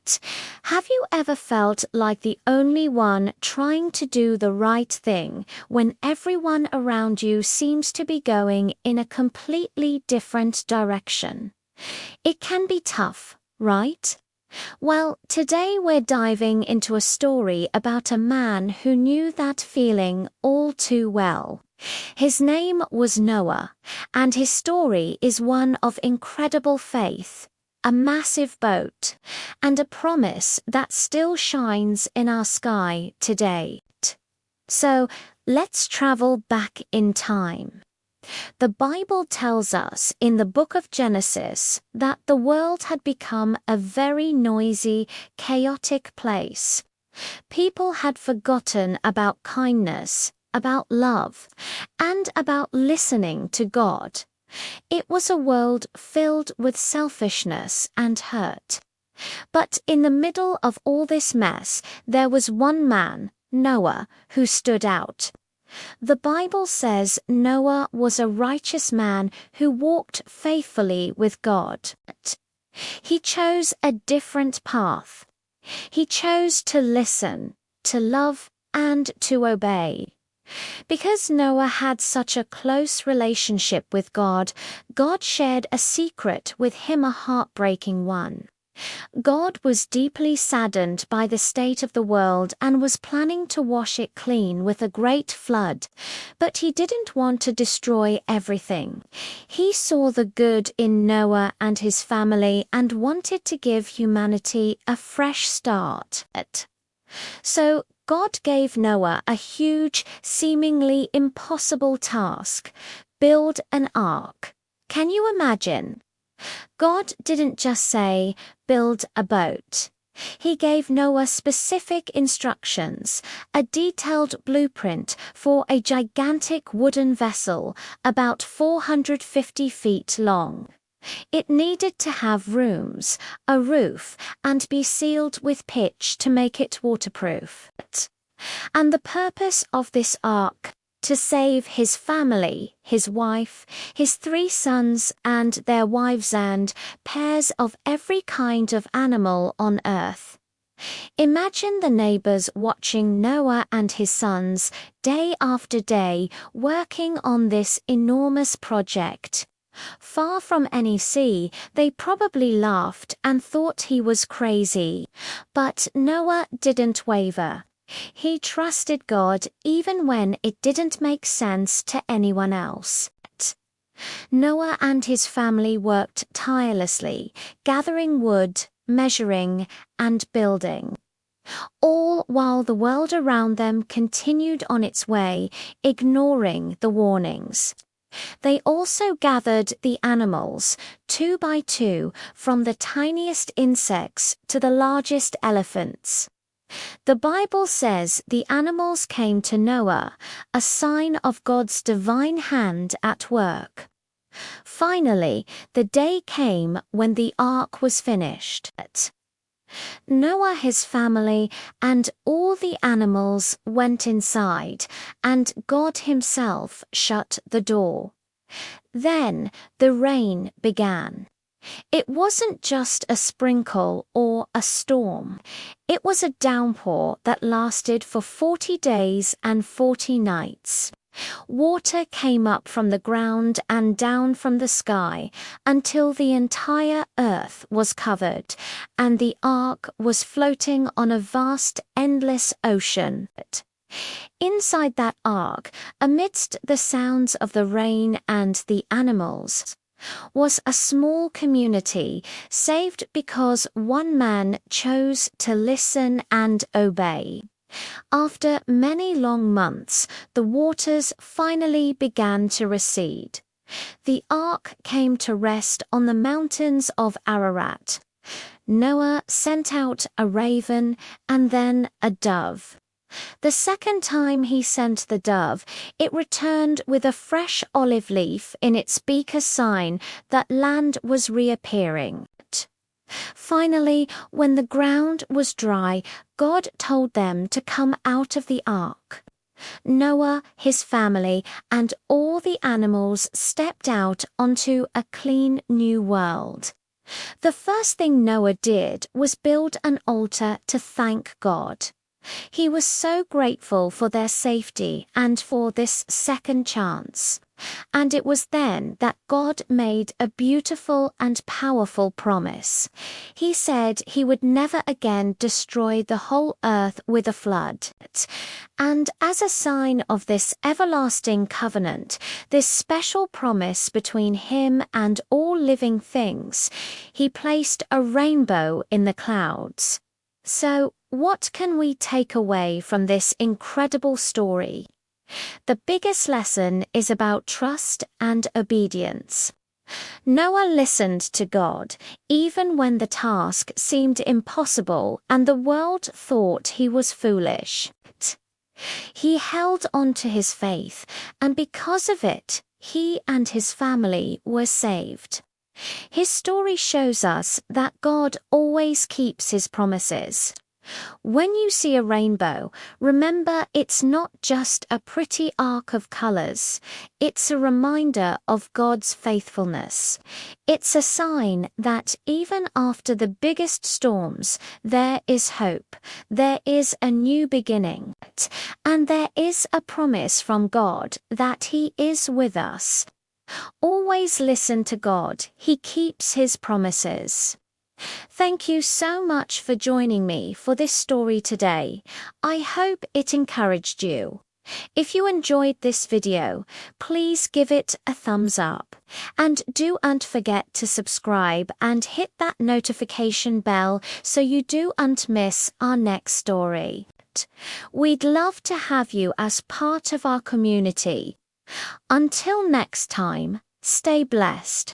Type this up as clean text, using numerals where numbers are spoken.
But have you ever felt like the only one trying to do the right thing when everyone around you seems to be going in a completely different direction? It can be tough, right? Well, today we're diving into a story about a man who knew that feeling all too well. His name was Noah, and his story is one of incredible faith, a massive boat, and a promise that still shines in our sky today. So, let's travel back in time. The Bible tells us in the book of Genesis that the world had become a very noisy, chaotic place. People had forgotten about kindness, about love, and about listening to God. It was a world filled with selfishness and hurt. But in the middle of all this mess, there was one man, Noah, who stood out. The Bible says Noah was a righteous man who walked faithfully with God. He chose a different path. He chose to listen, to love, and to obey. Because Noah had such a close relationship with God, God shared a secret with him, a heartbreaking one. God was deeply saddened by the state of the world and was planning to wash it clean with a great flood. But he didn't want to destroy everything. He saw the good in Noah and his family and wanted to give humanity a fresh start. So God gave Noah a huge, seemingly impossible task: build an ark. Can you imagine? God didn't just say, build a boat. He gave Noah specific instructions, a detailed blueprint for a gigantic wooden vessel about 450 feet long. It needed to have rooms, a roof, and be sealed with pitch to make it waterproof. And the purpose of this ark: to save his family, his wife, his 3 sons and their wives, and pairs of every kind of animal on earth. Imagine the neighbors watching Noah and his sons day after day working on this enormous project. Far from any sea, they probably laughed and thought he was crazy. But Noah didn't waver. He trusted God even when it didn't make sense to anyone else. Noah and his family worked tirelessly, gathering wood, measuring, and building. All while the world around them continued on its way, ignoring the warnings. They also gathered the animals, 2 by 2, from the tiniest insects to the largest elephants. The Bible says the animals came to Noah, a sign of God's divine hand at work. Finally, the day came when the ark was finished. Noah, his family, and all the animals went inside, and God himself shut the door. Then the rain began. It wasn't just a sprinkle or a storm. It was a downpour that lasted for 40 days and 40 nights. Water came up from the ground and down from the sky until the entire earth was covered, and the ark was floating on a vast, endless ocean. Inside that ark, amidst the sounds of the rain and the animals, was a small community, saved because one man chose to listen and obey. After many long months, the waters finally began to recede. The ark came to rest on the mountains of Ararat. Noah sent out a raven and then a dove. The second time he sent the dove, it returned with a fresh olive leaf in its beak, a sign that land was reappearing. Finally, when the ground was dry, God told them to come out of the ark. Noah, his family, and all the animals stepped out onto a clean new world. The first thing Noah did was build an altar to thank God. He was so grateful for their safety and for this second chance. And it was then that God made a beautiful and powerful promise. He said he would never again destroy the whole earth with a flood. And as a sign of this everlasting covenant, this special promise between him and all living things, he placed a rainbow in the clouds. So, what can we take away from this incredible story? The biggest lesson is about trust and obedience. Noah listened to God, even when the task seemed impossible and the world thought he was foolish. He held on to his faith, and because of it, he and his family were saved. His story shows us that God always keeps his promises. When you see a rainbow, remember it's not just a pretty arc of colors. It's a reminder of God's faithfulness. It's a sign that even after the biggest storms, there is hope, there is a new beginning, and there is a promise from God that He is with us. Always listen to God. He keeps His promises. Thank you so much for joining me for this story today. I hope it encouraged you. If you enjoyed this video, please give it a thumbs up. And don't forget to subscribe and hit that notification bell so you don't miss our next story. We'd love to have you as part of our community. Until next time, stay blessed.